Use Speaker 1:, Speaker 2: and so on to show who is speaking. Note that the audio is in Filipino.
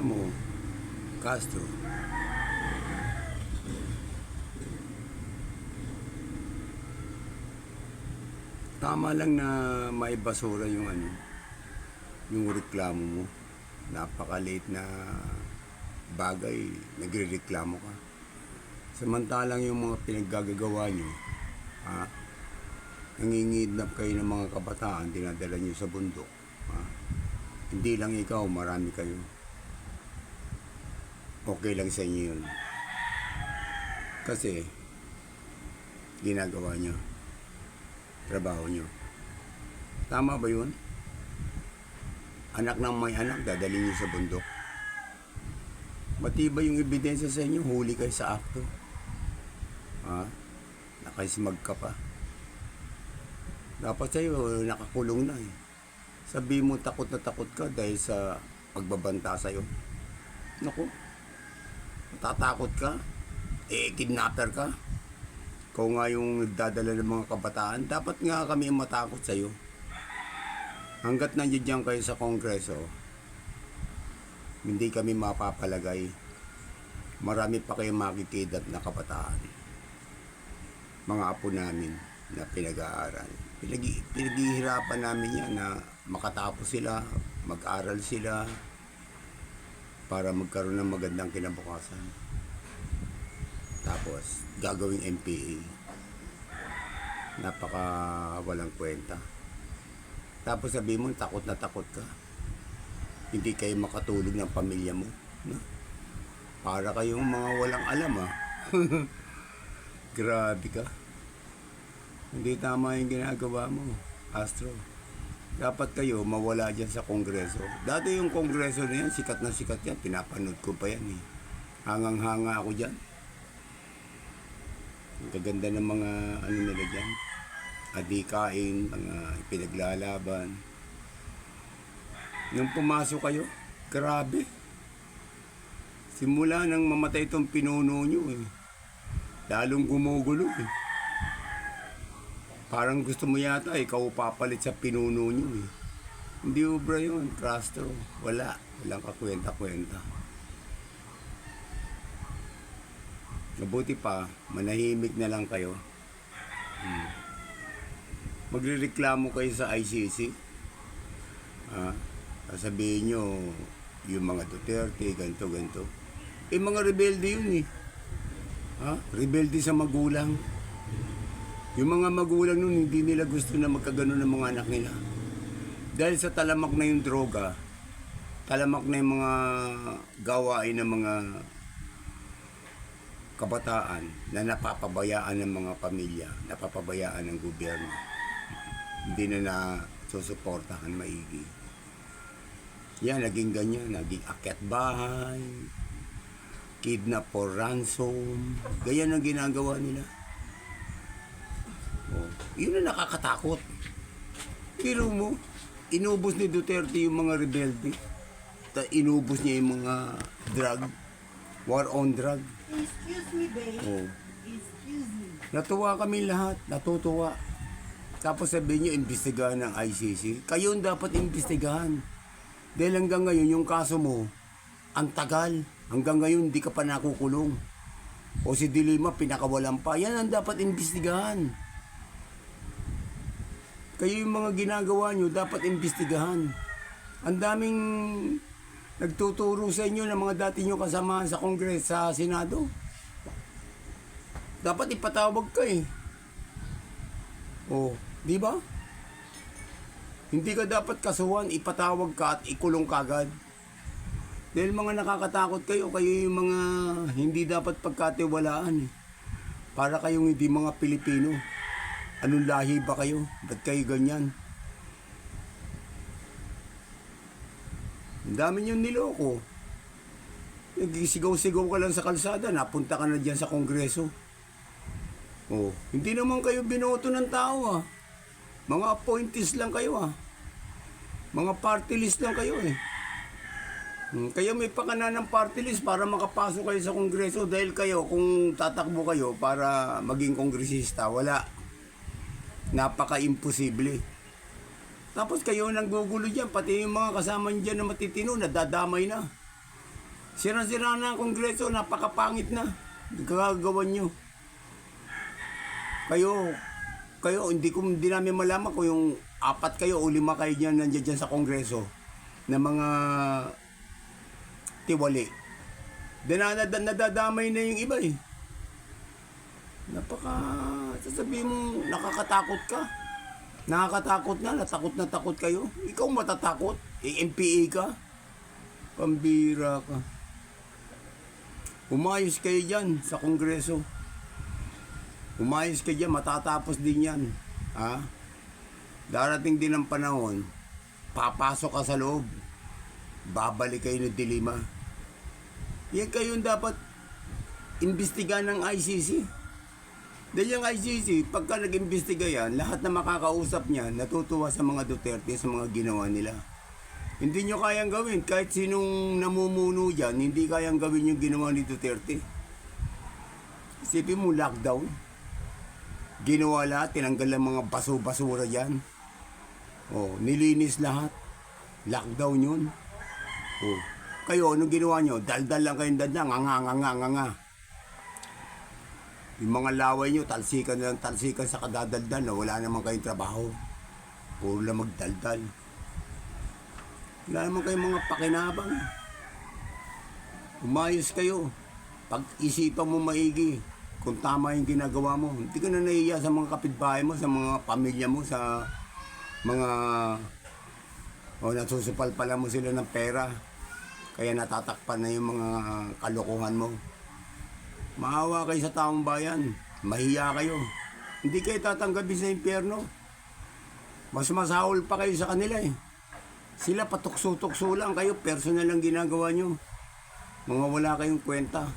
Speaker 1: alam mo, Castro, tama lang na may basura yung yung reklamo mo. Napaka-late na bagay, nagrereklamo ka. Samantalang yung mga pinaggagawa nyo, nangingidnap kayo ng mga kabataan, dinadala nyo sa bundok. Hindi lang ikaw, marami kayo. Okay lang sa inyo yun. Kasi, ginagawa nyo, trabaho nyo. Tama ba yun? Anak ng may anak, dadalhin nyo sa bundok. Matibay yung ebidensya sa inyo, huli kayo sa akto. Nakaismag ka pa. Dapat sa'yo, nakakulong na eh. Sabi mo takot na takot ka dahil sa pagbabanta sa'yo. Naku, matatakot ka? Kidnapper ka? Ikaw nga yung nagdadala ng mga kabataan, dapat nga kami ang matakot sa'yo. Hanggat nandiyan kayo sa Kongreso, hindi kami mapapalagay. Marami pa kayong makikidnap na kabataan. Mga apo namin na pinag-aaral. Pinaghihirapan namin yan na makatapos sila, mag-aral sila, para magkaroon ng magandang kinabukasan. Tapos, gagawing MPA. Napaka walang kwenta. Tapos sabihin mo, takot na takot ka. Hindi kayo makatulog ng pamilya mo. No? Para kayong mga walang alam Grabe ka. Hindi tama yung ginagawa mo, Astro. Dapat kayo mawala dyan sa Kongreso. Dati yung Kongreso na yan, sikat na sikat yan. Pinapanood ko pa yan eh. Hangang-hanga ako dyan. Ang gaganda ng mga nila dyan. Adikain, mga pinaglalaban. Nung pumasok kayo, grabe. Simula nang mamatay itong pinuno nyo eh. Lalong gumugulo eh. Parang gusto mo yata, ikaw papalit sa pinuno nyo eh. Hindi ubra yun, Castro. Walang kakwenta-kwenta. Mabuti pa, manahimik na lang kayo. Magrereklamo kayo sa ICC. Sasabihin nyo, yung mga Duterte, ganito. Mga rebelde yun eh. Rebelde sa magulang. Yung mga magulang nun, hindi nila gusto na magkaganon ng mga anak nila. Dahil sa talamak na yung droga, talamak na yung mga gawain ng mga kabataan na napapabayaan ng mga pamilya, napapabayaan ng gobyerno. Hindi na susuportahan maigi. Yan, naging ganyan, naging akyat bahay, kidnap for ransom, ganyan ang ginagawa nila. Yun na nakakatakot. Pero mo, inubos ni Duterte yung mga rebelde. Inubos niya yung mga drug, war on drug.
Speaker 2: Excuse me, babe. Excuse me.
Speaker 1: Natuwa kami lahat, natutuwa. Tapos sabihin niyo, imbestigahan ng ICC. Kayo ang dapat imbestigahan. Dahil hanggang ngayon, yung kaso mo, ang tagal. Hanggang ngayon, hindi ka pa nakukulong. O si Dilima, pinakawalan pa. Yan ang dapat imbestigahan. Kayo yung mga ginagawa nyo, dapat imbestigahan. Ang daming nagtuturo sa inyo ng mga dati nyo kasama sa Kongres, sa Senado. Dapat ipatawag ka eh. Di ba? Hindi ka dapat kasuhan, ipatawag ka at ikulong kagad. Dahil mga nakakatakot kayo yung mga hindi dapat pagkatiwalaan eh. Para kayong hindi mga Pilipino. Anong lahi ba kayo? Ba't kayo ganyan? Ang dami niyong niloko. Nagsigaw-sigaw ka lang sa kalsada, napunta ka na dyan sa Kongreso. Hindi naman kayo binoto ng tao Mga appointees lang kayo Mga party list lang kayo eh. Kaya may pakana ng party list para makapasok kayo sa Kongreso dahil kayo, kung tatakbo kayo para maging kongresista, wala. Napaka-imposible. Tapos kayo nang gugulo dyan, pati yung mga kasama dyan na matitino, nadadamay na. Sira-sira na ang Kongreso, napakapangit na. Gagagawa nyo. Hindi namin malaman kung yung 4 kayo o 5 kayo nandiyan dyan sa Kongreso na mga tiwali. Nadadamay na yung iba eh. Sasabihin mo, nakakatakot ka. Nakakatakot na takot kayo. Ikaw matatakot. MPA ka. Pambira ka. Umayos kayo dyan sa Kongreso. Umayos kayo dyan, matatapos din yan. Ha? Darating din ang panahon, papasok ka sa loob. Babalik kayo ng dilima. Yan kayo dapat imbestigahan ng ICC. Dahil yung ICC, pagka nag-imbestiga yan, lahat na makakausap niya, natutuwa sa mga Duterte, sa mga ginawa nila. Hindi nyo kayang gawin. Kahit sinong namumuno dyan, hindi kayang gawin yung ginawa ni Duterte. Isipin mo, lockdown. Ginawa lahat, tinanggal ang mga baso-basura dyan. Nilinis lahat. Lockdown yun. Kayo, anong ginawa nyo? Daldal lang kayong daldal, nga. Yung mga laway nyo, talsikan sa kadadaldal na wala naman kayong trabaho. Puro lang magdaldal. Wala naman kayong mga pakinabang. Umayos kayo. Pag-isipan mo maigi kung tama yung ginagawa mo. Hindi ka na nahiya sa mga kapitbahay mo, sa mga pamilya mo, sa mga nasusupal pala mo sila ng pera. Kaya natatakpan na yung mga kalokohan mo. Maawa kayo sa taong bayan. Mahiya kayo. Hindi kayo tatanggapin sa impyerno. Mas masahol pa kayo sa kanila eh. Sila patukso-tukso lang kayo. Personal lang ginagawa nyo. Mga wala kayong kwenta.